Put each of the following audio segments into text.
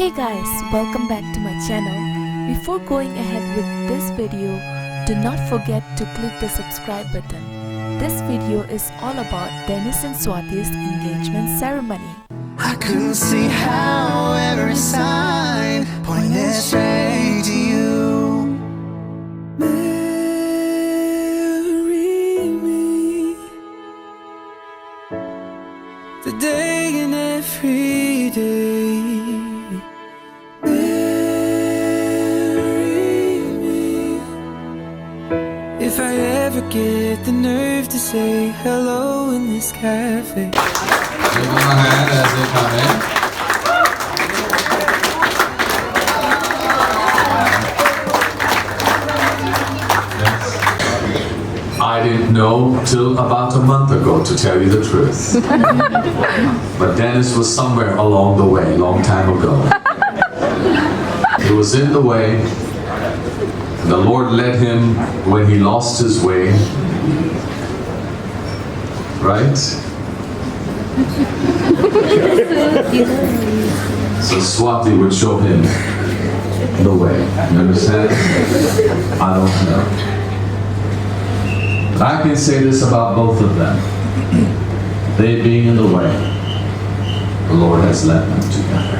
Hey guys, welcome back to my channel. Before going ahead with this video, do not forget to click the subscribe button. This video is all about Denis and Swati's engagement ceremony. I couldn't see how every sign pointed straight to you. Marry me today and every day. If I ever get the nerve to say hello in this cafe. Give them a hand as they come in. I didn't know till about a month ago, to tell you the truth. But Denis was somewhere along the way, long time ago. He was in the way. The Lord led him when he lost his way, right? So Swati would show him the way. You understand? I don't know. But I can say this about both of them. They being in the way, the Lord has led them together.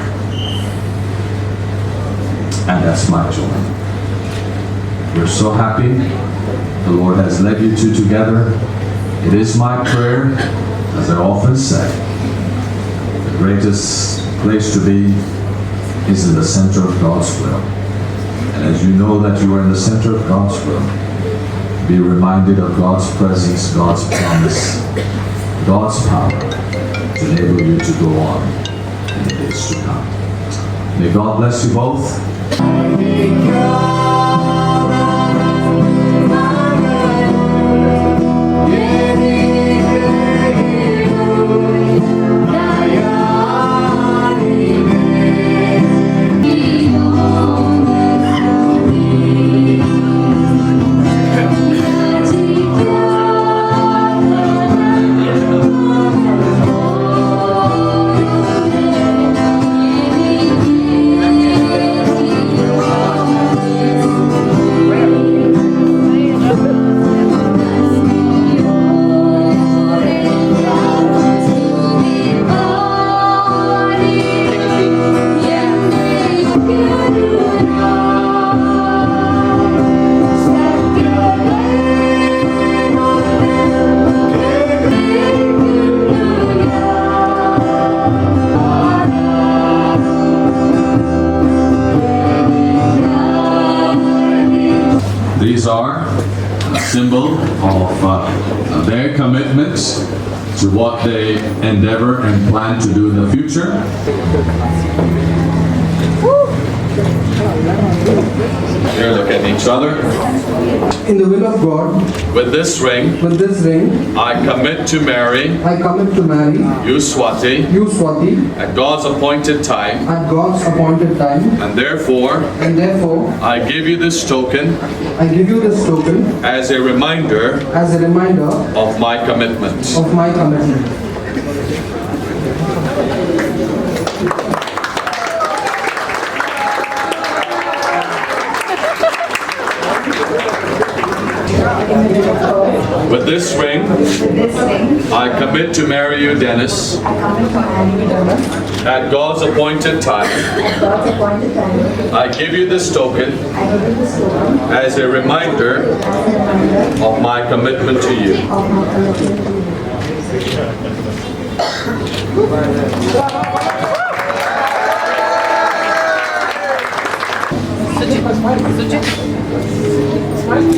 And that's my joy. We're so happy the Lord has led you two together. It is my prayer, as I often say, the greatest place to be is in the center of God's will. And as you know that you are in the center of God's will, be reminded of God's presence, God's promise, God's power to enable you to go on in the days to come. May God bless you both. These are a symbol of their commitment to what they endeavor and plan to do in the future. Here, look at each other. In the will of God, With this ring, I commit to marry I commit to marry you, Swati, you, Swati, at God's appointed time, at God's appointed time, and therefore I give you this token I give you this token as a reminder as a reminder of my commitment. of my commitment. With this ring, I commit to marry you, Denis, at God's appointed time. I give you this token as a reminder of my commitment to you.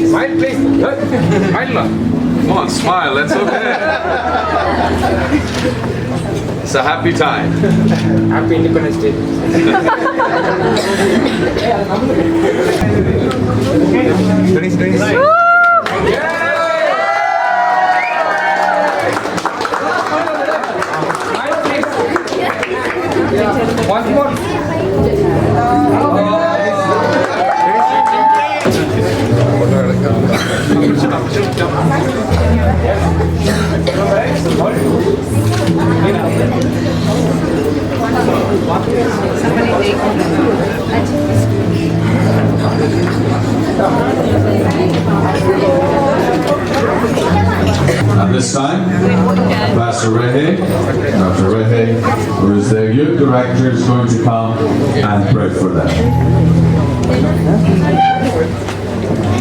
Smile, please. Smile, ma. Come on, smile, that's okay. It's a happy time. Happy Independence Day. Denis. One more. At this time, Pastor Rehe, Dr. Rehe, who is the youth director, is going to come and pray for them.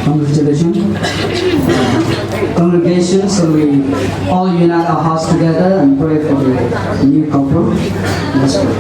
Congratulations. Congregation, so we all unite our hearts together and pray for the new couple. Let's pray.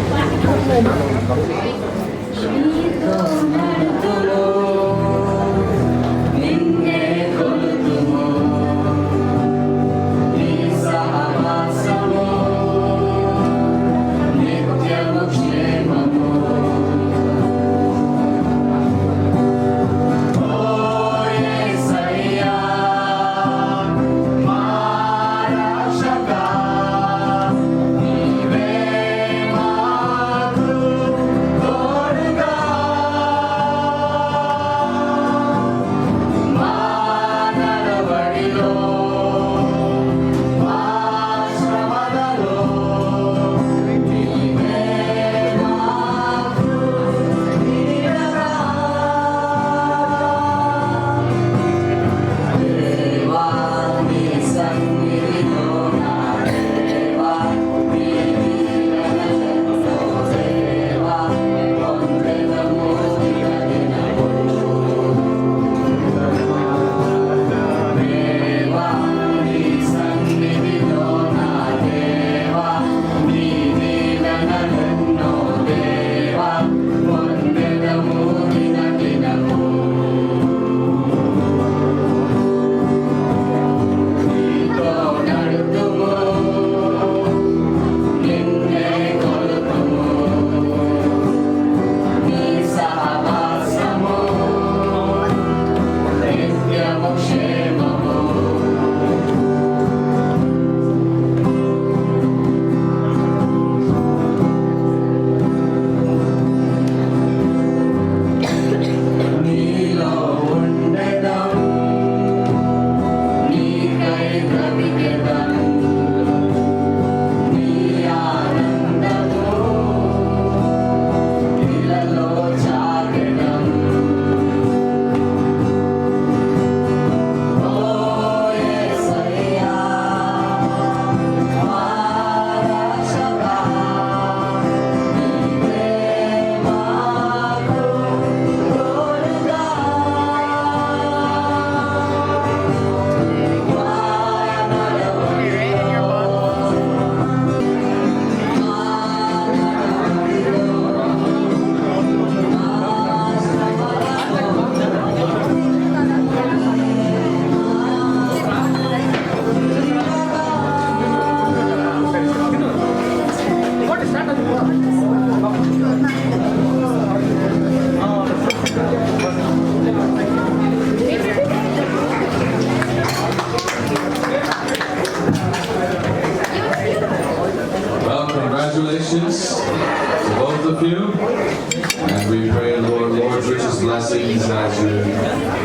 Congratulations to both of you, and we pray, Lord's richest blessings as you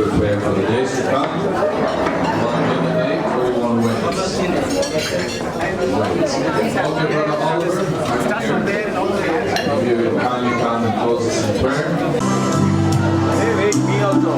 prepare for the days to come. Want to give a date or you want to wait? Okay, Brother Oliver, if you kindly come and close us in prayer. Wait, me also.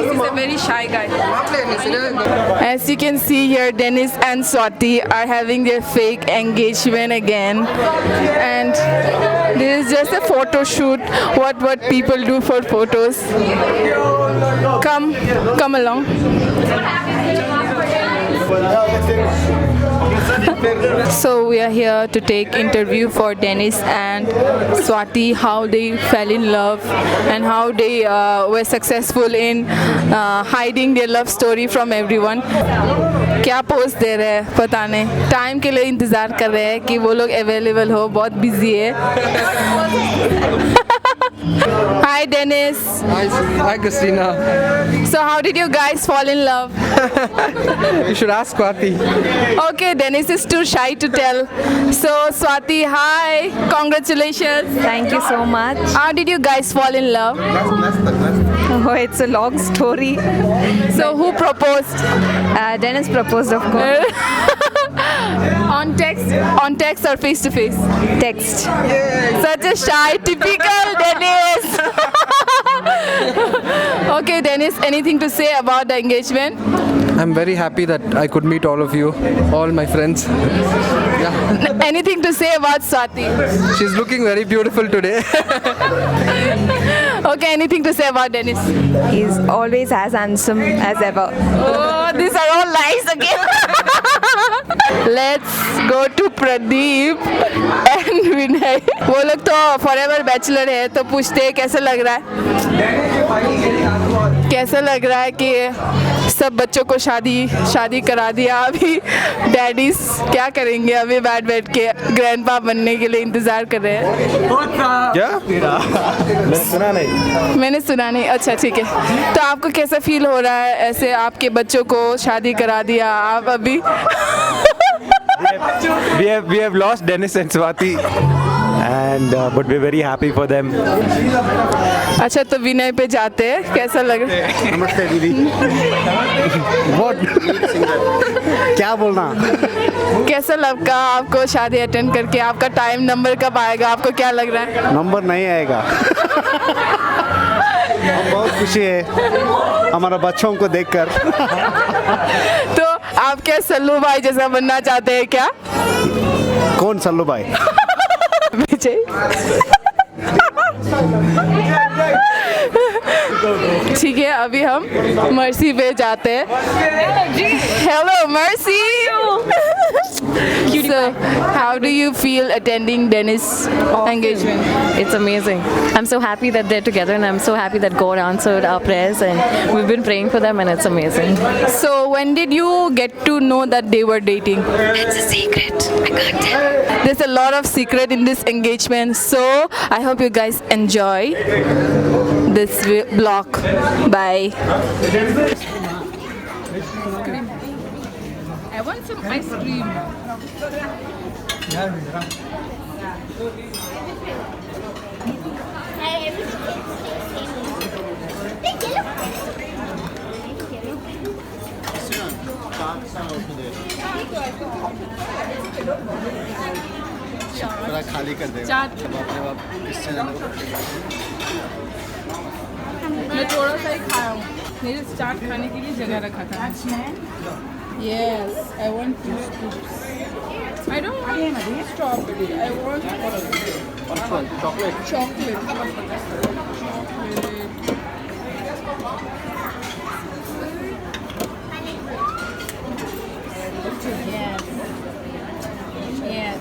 Dennis is a very shy guy. As you can see here, Denis and Swati are having their fake engagement again, and this is just a photo shoot. What people do for photos. Come along. So we are here to take interview for Denis and Swati, how they fell in love and how they were successful in hiding their love story from everyone. क्या post दे रहे हैं पता नहीं, time के लिए इंतज़ार कर रहे हैं कि वो लोग अवेलेबल हो, बहुत बिजी है. Hi Denis. Hi Christina. So how did you guys fall in love? You should ask Swati. Okay, Denis is too shy to tell. So Swati, hi, congratulations. Thank you so much. How did you guys fall in love? Oh, it's a long story. So who proposed? Dennis proposed, of course. On text or face to face? Text. Such a shy, typical Denis. Okay, Denis, anything to say about the engagement? I'm very happy that I could meet all of you, all my friends. Yeah. Anything to say about Swati? She's looking very beautiful today. Okay, anything to say about Denis? He's always as handsome as ever. Oh, these are all lies again. Let's go to Pradeep and Vinay. वो लोग तो forever bachelor है, तो पूछते हैं कैसा लग रहा है? कैसा लग रहा है कि सब बच्चों को शादी करा दिया, अभी डैडीज क्या करेंगे? अभी बैठ के ग्रैंडपा बनने के लिए इंतजार कर रहे हैं. क्या? मैंने सुना नहीं. अच्छा ठीक है. तो आपको कैसा फील हो रहा है, ऐसे आपके बच्चों को शादी करा दिया आप अभी? We have lost Denis and Swati, and but we're very happy for them. अच्छा, तो विनय पे जाते हैं. कैसा लग रहा है? नमस्ते दीदी. क्या बोलना? कैसा लगा आपको शादी अटेंड करके? आपका टाइम नंबर कब आएगा? आपको क्या लग रहा है? नंबर नहीं आएगा. हम बहुत खुशी है हमारा बच्चों को देखकर. तो आप क्या सल्लू भाई जैसा बनना चाहते हैं क्या? कौन सल्लू भाई? विजय. ठीक है, अभी हम मर्सी पे जाते हैं. Hello mercy. So, how do you feel attending Denis' engagement? It's amazing. I'm so happy that they're together, and I'm so happy that God answered our prayers, and we've been praying for them, and it's amazing. So when did you get to know that they were dating? It's a secret. I can't tell. There's a lot of secret in this engagement, so I hope you guys enjoy this vlog. Bye. I want some ice cream. खाली कर दे. चाट. मैं थोड़ा सा ही खाया हूँ. मेरे चाट खाने के लिए जगह रखा था. Yes, I want two scoops. I don't want strawberry. I want chocolate. Chocolate. Yes. Yes.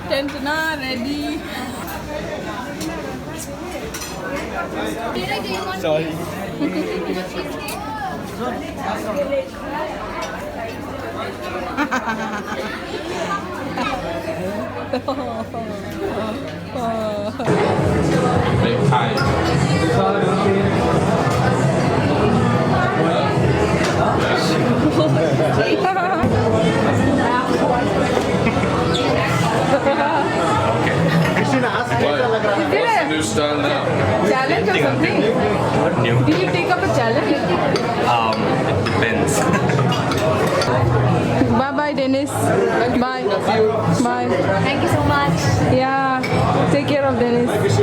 Tent na ready. Sorry. Big time. Christina, ask कैसा लग रहा है? What's the new style now? Challenge or something? What new? Did you take up a challenge? It depends. Bye bye Denis. Bye. Bye. Thank you so much. Yeah. Take care of Dennis.